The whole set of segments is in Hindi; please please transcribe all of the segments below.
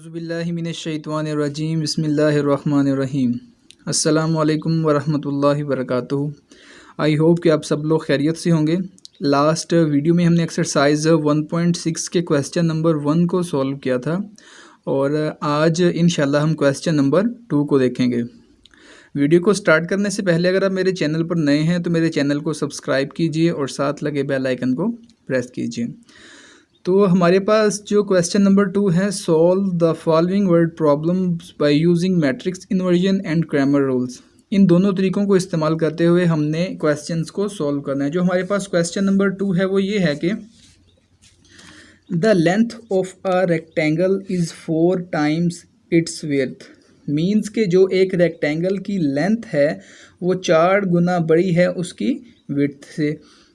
औज़ुबिल्लाहिमिनश्शैतानिर्रजीम बिस्मिल्लाहिर्रहमानिर्रहीम। अस्सलामुअलैकुम वरहमतुल्लाहि वबरकातुहू। आई होप कि आप सब लोग खैरियत से होंगे। लास्ट वीडियो में हमने एक्सरसाइज 1.6 के क्वेश्चन नंबर 1 को सॉल्व किया था और आज इंशाल्लाह हम क्वेश्चन नंबर 2 को देखेंगे। वीडियो को स्टार्ट करने से पहले अगर आप मेरे चैनल पर नए हैं तो मेरे चैनल को सब्सक्राइब कीजिए और साथ लगे बेल आइकन को प्रेस कीजिए। तो हमारे पास जो क्वेश्चन नंबर 2 है, solve the following word problems by using matrix inversion and Cramer rules. इन दोनों तरीकों को इस्तेमाल करते हुए हमने क्वेश्चंस को सॉल्व करना है। जो हमारे पास क्वेश्चन नंबर 2 है वो ये है कि the length of a rectangle is 4 times it's width. Means के जो एक रेक्टेंगल की लेंथ है वो 4 गुना बड़ी है उसकी विड्थ से।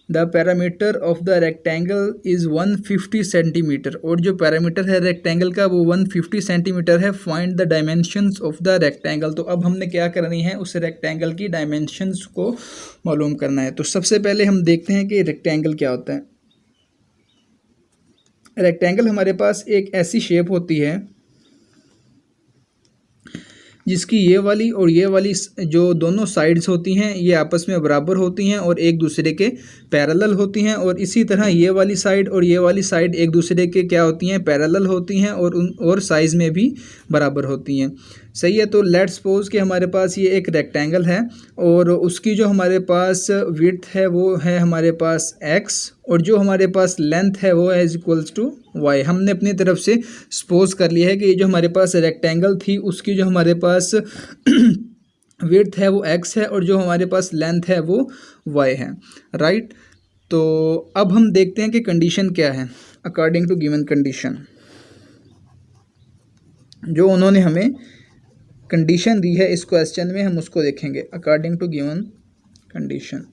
The parameter of the rectangle is 150 centimetre. और जो पैरामीटर है रेक्टेंगल का वो 150 सेंटीमीटर है। Find the dimensions of the rectangle. तो अब हमने क्या करनी है, उस रेक्टेंगल की डायमेंशंस को मालूम करना है। तो सबसे पहले हम देखते हैं कि रेक्टेंगल क्या होता है। रेक्टेंगल हमारे पास एक ऐसी शेप होती है जिसकी ये वाली और ये वाली जो दोनों साइड्स होती हैं ये आपस में बराबर होती हैं और एक दूसरे के पैरेलल होती हैं। और इसी तरह ये वाली साइड और ये वाली साइड एक दूसरे के क्या होती हैं, पैरेलल होती हैं और साइज़ में भी बराबर होती हैं। सही है। तो लेट्स सपोज कि हमारे पास ये एक रेक्टेंगल है और उसकी जो हमारे पास विड्थ है वो है हमारे पास x और जो हमारे पास लेंथ है वो है इक्वल्स टू y। हमने अपनी तरफ से सपोज कर लिया है कि ये जो हमारे पास रेक्टेंगल थी उसकी जो हमारे पास विड्थ है वो x है और जो हमारे पास लेंथ है वो y है। राइट। तो अब हम देखते हैं कि कंडीशन क्या है। अकॉर्डिंग टू गिवन कंडीशन, जो उन्होंने हमें कंडीशन दी है इस क्वेश्चन में, हम उसको देखेंगे। अकॉर्डिंग टू गिवन कंडीशन,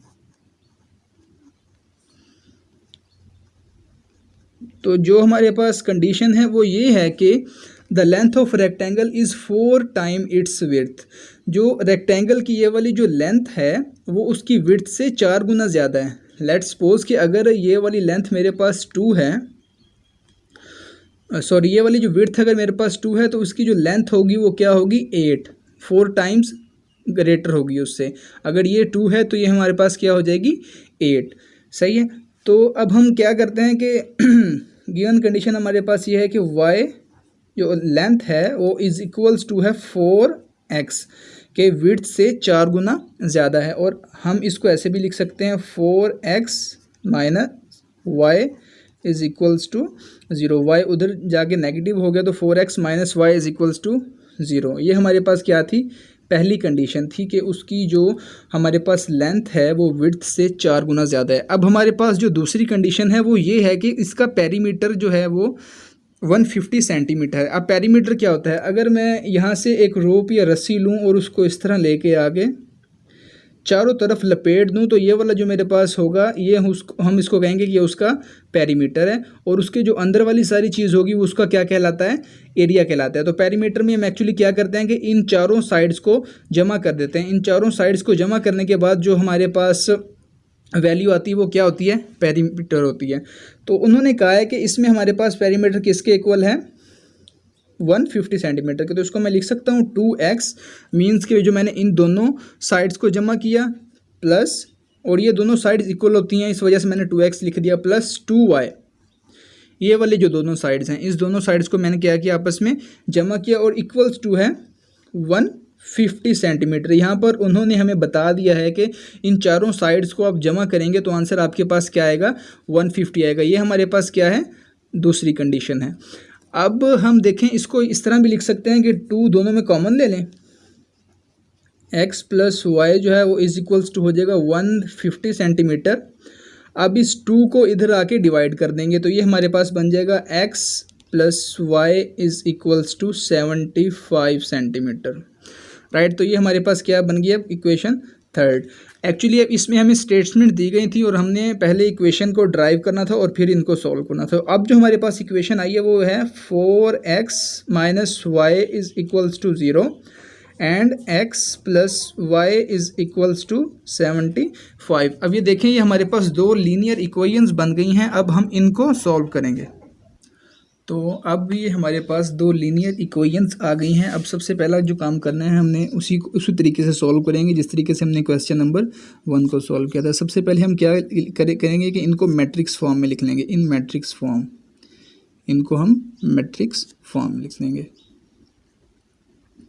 तो जो हमारे पास कंडीशन है वो ये है कि the length of rectangle is 4 time it's width. जो रेक्टेंगल की ये वाली जो लेंथ है वो उसकी विड्थ से 4 गुना ज़्यादा है। लेट्स सपोज कि अगर ये वाली लेंथ मेरे पास 2 है, सॉरी ये वाली जो विड्थ अगर मेरे पास 2 है तो उसकी जो लेंथ होगी वो क्या होगी, 8, 4 टाइम्स ग्रेटर होगी उससे। अगर ये 2 है तो ये हमारे पास क्या हो जाएगी, 8। सही है। तो अब हम क्या करते हैं कि गिवन कंडीशन हमारे पास ये है कि y जो लेंथ है वो इज़ इक्वल्स टू है 4x के विड्थ से 4 गुना ज़्यादा है। और हम इसको ऐसे भी लिख सकते हैं 4x minus y is equals to 0। y उधर जाके नेगेटिव हो गया तो 4x minus y is equals to 0। ये हमारे पास क्या थी, पहली कंडीशन थी कि उसकी जो हमारे पास लेंथ है वो विड्थ से 4 गुना ज़्यादा है। अब हमारे पास जो दूसरी कंडीशन है वो ये है कि इसका पेरीमीटर जो है वो 150 सेंटीमीटर है। अब पेरीमीटर क्या होता है, अगर मैं यहाँ से एक रोप या रस्सी लूँ और उसको इस तरह लेके आगे चारों तरफ लपेट दूं तो ये वाला जो मेरे पास होगा ये हम इसको कहेंगे कि ये उसका पेरीमीटर है। और उसके जो अंदर वाली सारी चीज़ होगी वो उसका क्या कहलाता है, एरिया कहलाता है। तो पेरीमीटर में हम एक्चुअली क्या करते हैं कि इन चारों साइड्स को जमा कर देते हैं। इन चारों साइड्स को जमा करने के बाद जो हमारे पास वैल्यू आती है वो क्या होती है, पेरीमीटर होती है। तो उन्होंने कहा है कि इसमें हमारे पास पेरीमीटर किसके इक्वल है, 150 सेंटीमीटर के। तो इसको मैं लिख सकता हूँ 2x मीन्स के जो मैंने इन दोनों साइड्स को जमा किया प्लस, और ये दोनों साइड्स इक्वल होती हैं इस वजह से मैंने 2x लिख दिया, प्लस 2y। ये वाले जो दोनों साइड्स हैं इस दोनों साइड्स को मैंने क्या किया, आपस में जमा किया और इक्वल्स टू है 150 सेंटीमीटर। यहाँ पर उन्होंने हमें बता दिया है कि इन चारों साइड्स को आप जमा करेंगे तो आंसर आपके पास क्या आएगा, 150 आएगा। ये हमारे पास क्या है, दूसरी कंडीशन है। अब हम देखें इसको इस तरह भी लिख सकते हैं कि 2 दोनों में कॉमन ले लें, x प्लस वाई जो है वो इज इक्वल्स टू हो जाएगा 150 सेंटीमीटर। अब इस 2 को इधर आके डिवाइड कर देंगे तो ये हमारे पास बन जाएगा x plus y is equals to 75 centimetre. Right. तो ये हमारे पास क्या बन गया, इक्वेशन 3। एक्चुअली अब इसमें हमें स्टेटमेंट दी गई थी और हमने पहले इक्वेशन को ड्राइव करना था और फिर इनको सॉल्व करना था। अब जो हमारे पास इक्वेशन आई है वो है 4x minus y is equals to 0 and x plus y is equals to 75। अब ये देखें, ये हमारे पास 2 लीनियर इक्वेशंस बन गई हैं। अब हम इनको सॉल्व करेंगे। तो अब ये हमारे पास दो लीनियर इक्वेशंस आ गई हैं। अब सबसे पहला जो काम करना है हमने उसी तरीके से सॉल्व करेंगे जिस तरीके से हमने क्वेश्चन नंबर 1 को सॉल्व किया था। सबसे पहले हम क्या करेंगे कि इनको मैट्रिक्स फॉर्म में लिख लेंगे। इन मैट्रिक्स फॉर्म, इनको हम मैट्रिक्स फॉर्म लिख लेंगे।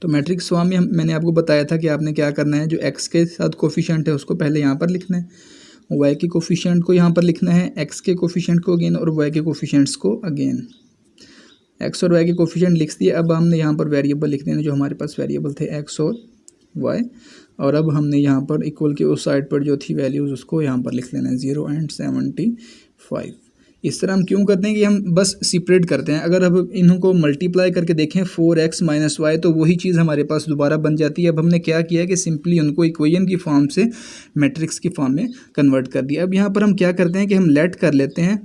तो मैट्रिक्स फॉर्म में मैंने आपको बताया था कि आपने क्या करना है, जो एक्स के साथ कोफिशिएंट है उसको पहले यहाँ पर लिखना है, वाई के कोफिशिएंट को यहाँ पर लिखना है, एक्स के कोफिशिएंट को अगेन और वाई के कोफिशिएंट्स को अगेन। एक्स और वाई के कोफिशिएंट लिख दिए। अब हमने यहाँ पर वेरिएबल लिख देना, जो हमारे पास वेरिएबल थे एक्स और वाई, और अब हमने यहाँ पर इक्वल के उस साइड पर जो थी वैल्यूज़ उसको यहाँ पर लिख लेना है 0 और 75। इस तरह हम क्यों करते हैं कि हम बस सेपरेट करते हैं। अगर अब इनको मल्टीप्लाई करके देखें 4x माइनस वाई तो वही चीज़ हमारे पास दोबारा बन जाती है। अब हमने क्या किया कि सिंपली उनको इक्वेशन की फॉर्म से मैट्रिक्स की फॉर्म में कन्वर्ट कर दिया। अब यहाँ पर हम क्या करते हैं कि हम लेट कर लेते हैं,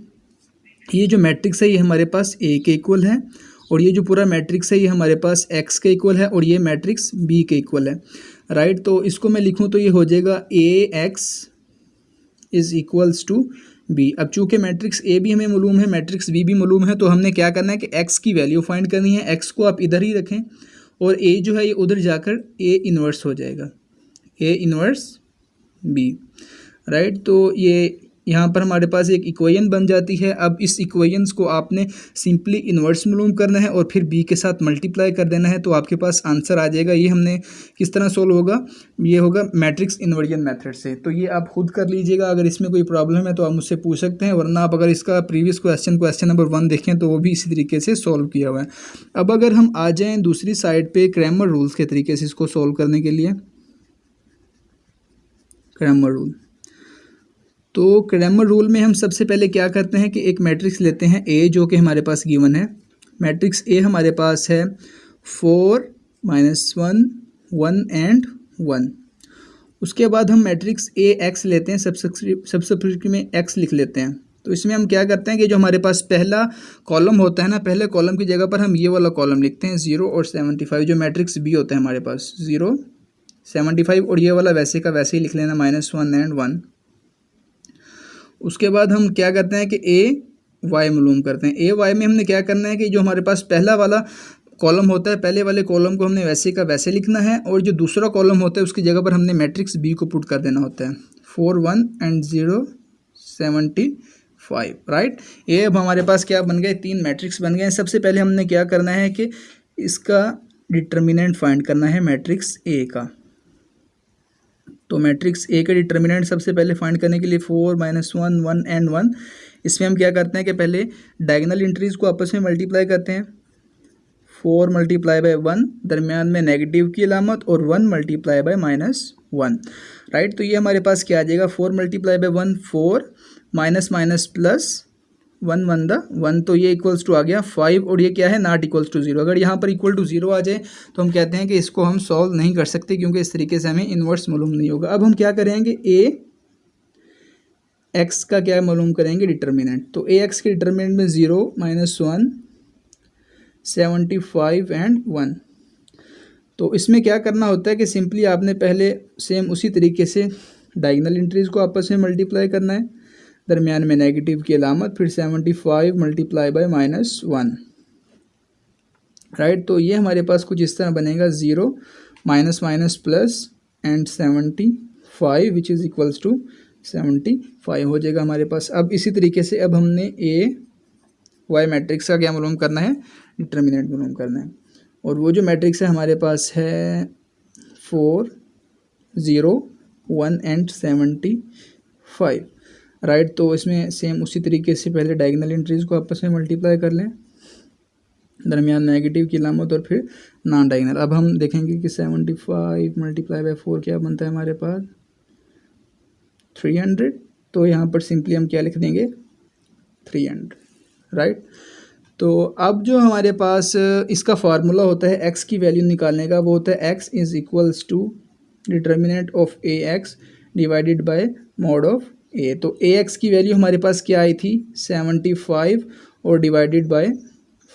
ये जो मैट्रिक्स है ये हमारे पास ए के इक्वल है, और ये जो पूरा मैट्रिक्स है ये हमारे पास एक्स के इक्वल है, और ये मैट्रिक्स बी के इक्वल है, राइट। तो इसको मैं लिखूँ तो ये हो जाएगा A X is equals to B. अब चूंकि मैट्रिक्स ए भी हमें मालूम है, मैट्रिक्स बी भी मालूम है, तो हमने क्या करना है कि एक्स की वैल्यू फाइंड करनी है। एक्स को आप इधर ही रखें और ए जो है ये उधर जाकर ए इन्वर्स हो जाएगा, ए इन्वर्स बी, राइट। तो ये यहाँ पर हमारे पास एक इक्वेशन बन जाती है। अब इस इक्वेशंस को आपने सिंपली इन्वर्स मालूम करना है और फिर बी के साथ मल्टीप्लाई कर देना है, तो आपके पास आंसर आ जाएगा। ये हमने किस तरह सोल्व होगा, ये होगा मैट्रिक्स इन्वर्जन मेथड से। तो ये आप खुद कर लीजिएगा, अगर इसमें कोई प्रॉब्लम है तो आप मुझसे पूछ सकते हैं, वरना आप अगर इसका प्रीवियस क्वेश्चन नंबर 1 देखें तो वो भी इसी तरीके से सॉल्व किया हुआ है। अब अगर हम आ जाएँ दूसरी साइड पर क्रैमर रूल्स के तरीके से इसको सॉल्व करने के लिए, क्रैमर रूल। तो क्रैमर रूल में हम सबसे पहले क्या करते हैं कि एक मैट्रिक्स लेते हैं ए, जो कि हमारे पास गिवन है। मैट्रिक्स ए हमारे पास है 4 -1 1 एंड 1। उसके बाद हम मैट्रिक्स ए एक्स लेते हैं, सबस्क्रिप्ट में एक्स लिख लेते हैं। तो इसमें हम क्या करते हैं कि जो हमारे पास पहला कॉलम होता है ना, पहले कॉलम की जगह पर हम ये वाला कॉलम लिखते हैं 0 और 75, जो मैट्रिक्स बी होता है हमारे पास 0 75, और ये वाला वैसे का वैसे ही लिख लेना -1 एंड 1। उसके बाद हम क्या करते हैं कि ए वाई मालूम करते हैं। ए वाई में हमने क्या करना है कि जो हमारे पास पहला वाला कॉलम होता है, पहले वाले कॉलम को हमने वैसे का वैसे लिखना है, और जो दूसरा कॉलम होता है उसकी जगह पर हमने मैट्रिक्स बी को पुट कर देना होता है 4 1 एंड 0 75, राइट। ये अब हमारे पास क्या बन गए, 3 मैट्रिक्स बन गए। सबसे पहले हमने क्या करना है कि इसका डिटर्मिनेंट फाइंड करना है मैट्रिक्स ए का। तो मैट्रिक्स ए के डिटर्मिनेंट सबसे पहले फाइंड करने के लिए 4 -1 1 एंड 1, इसमें हम क्या करते हैं कि पहले डायगोनल एंट्रीज को आपस में मल्टीप्लाई करते हैं। 4 × 1, दरमियान में नेगेटिव की अलामत, और 1 × -1, राइट। तो ये हमारे पास क्या आ जाएगा, 4 × 1 4 माइनस माइनस प्लस 1 1 1, तो ये इक्वल्स टू आ गया 5, और ये क्या है, नॉट इक्वल्स टू 0। अगर यहाँ पर इक्वल टू 0 आ जाए तो हम कहते हैं कि इसको हम सॉल्व नहीं कर सकते, क्योंकि इस तरीके से हमें इन्वर्स मालूम नहीं होगा। अब हम क्या करेंगे, ए एक्स का क्या मालूम करेंगे, डिटर्मिनेंट। तो ए एक्स के डिटर्मिनेंट में 0 -1 75 एंड 1। तो इसमें क्या करना होता है कि सिंपली आपने पहले सेम उसी तरीके से डायगोनल एंट्रीज को आपस में मल्टीप्लाई करना है, दरमियान में नेगेटिव की अलामत, फिर 75 × -1, राइट। तो ये हमारे पास कुछ इस तरह बनेगा 0 minus plus and 75 which is equals to 75 हो जाएगा हमारे पास। अब इसी तरीके से अब हमने ए वाई मैट्रिक्स का क्या मालूम करना है, डिटर्मिनेंट मालूम करना है। और वो जो मैट्रिक्स है हमारे पास है 4 0 1 एंड 75, राइट। तो इसमें सेम उसी तरीके से पहले डायगोनल एंट्रीज को आपस में मल्टीप्लाई कर लें, दरमियान नेगेटिव की अलामत, और फिर नॉन डायगोनल। अब हम देखेंगे कि 75 × 4 क्या बनता है हमारे पास, 300। तो यहाँ पर सिंपली हम क्या लिख देंगे, 300, राइट। तो अब जो हमारे पास इसका फार्मूला होता है एक्स की वैल्यू निकालने का, वो होता है X is equals to determinant of A X divided by mod of A. तो ए एक्स की वैल्यू हमारे पास क्या आई थी, 75, और डिवाइडेड बाय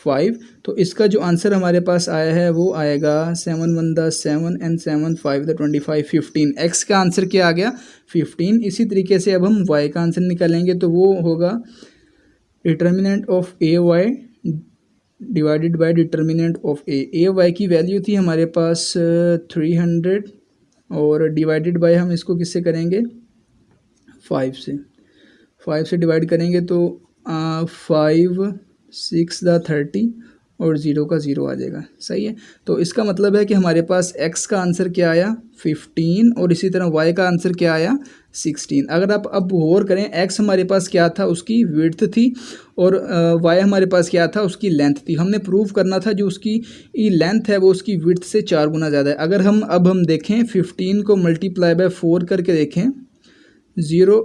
5। तो इसका जो आंसर हमारे पास आया है वो आएगा 7 1 7 एंड 7 5 25 15। एक्स का आंसर क्या आ गया, 15। इसी तरीके से अब हम वाई का आंसर निकालेंगे, तो वो होगा determinant of A Y divided by determinant of A Y की वैल्यू थी हमारे पास 300 और डिवाइडेड बाय हम इसको किससे करेंगे 5 से डिवाइड करेंगे तो 5 6 दा 30 और 0 का 0 आ जाएगा। सही है, तो इसका मतलब है कि हमारे पास x का आंसर क्या आया 15 और इसी तरह y का आंसर क्या आया 16। अगर आप अब गौर करें x हमारे पास क्या था उसकी विड्थ थी और y हमारे पास क्या था उसकी लेंथ थी। हमने प्रूव करना था जो उसकी लेंथ है वो उसकी विड्थ से 4 गुना ज़्यादा है। अगर हम देखें 15 को मल्टीप्लाई बाय 4 करके देखें 0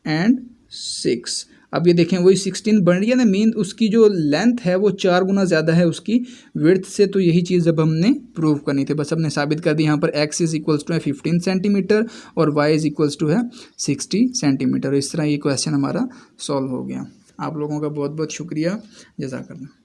एंड 6, अब ये देखें वही 16 बन रही है ना, मीन उसकी जो लेंथ है वो 4 गुना ज़्यादा है उसकी विड्थ से। तो यही चीज़ अब हमने प्रूव करनी थी, बस हमने साबित कर दी। यहाँ पर x इज़ इक्वल्स टू है 15 सेंटीमीटर और y इज़ इक्वल्स टू है 60 सेंटीमीटर। इस तरह ये क्वेश्चन हमारा सॉल्व हो गया। आप लोगों का बहुत बहुत शुक्रिया, जज़ाकल्लाह।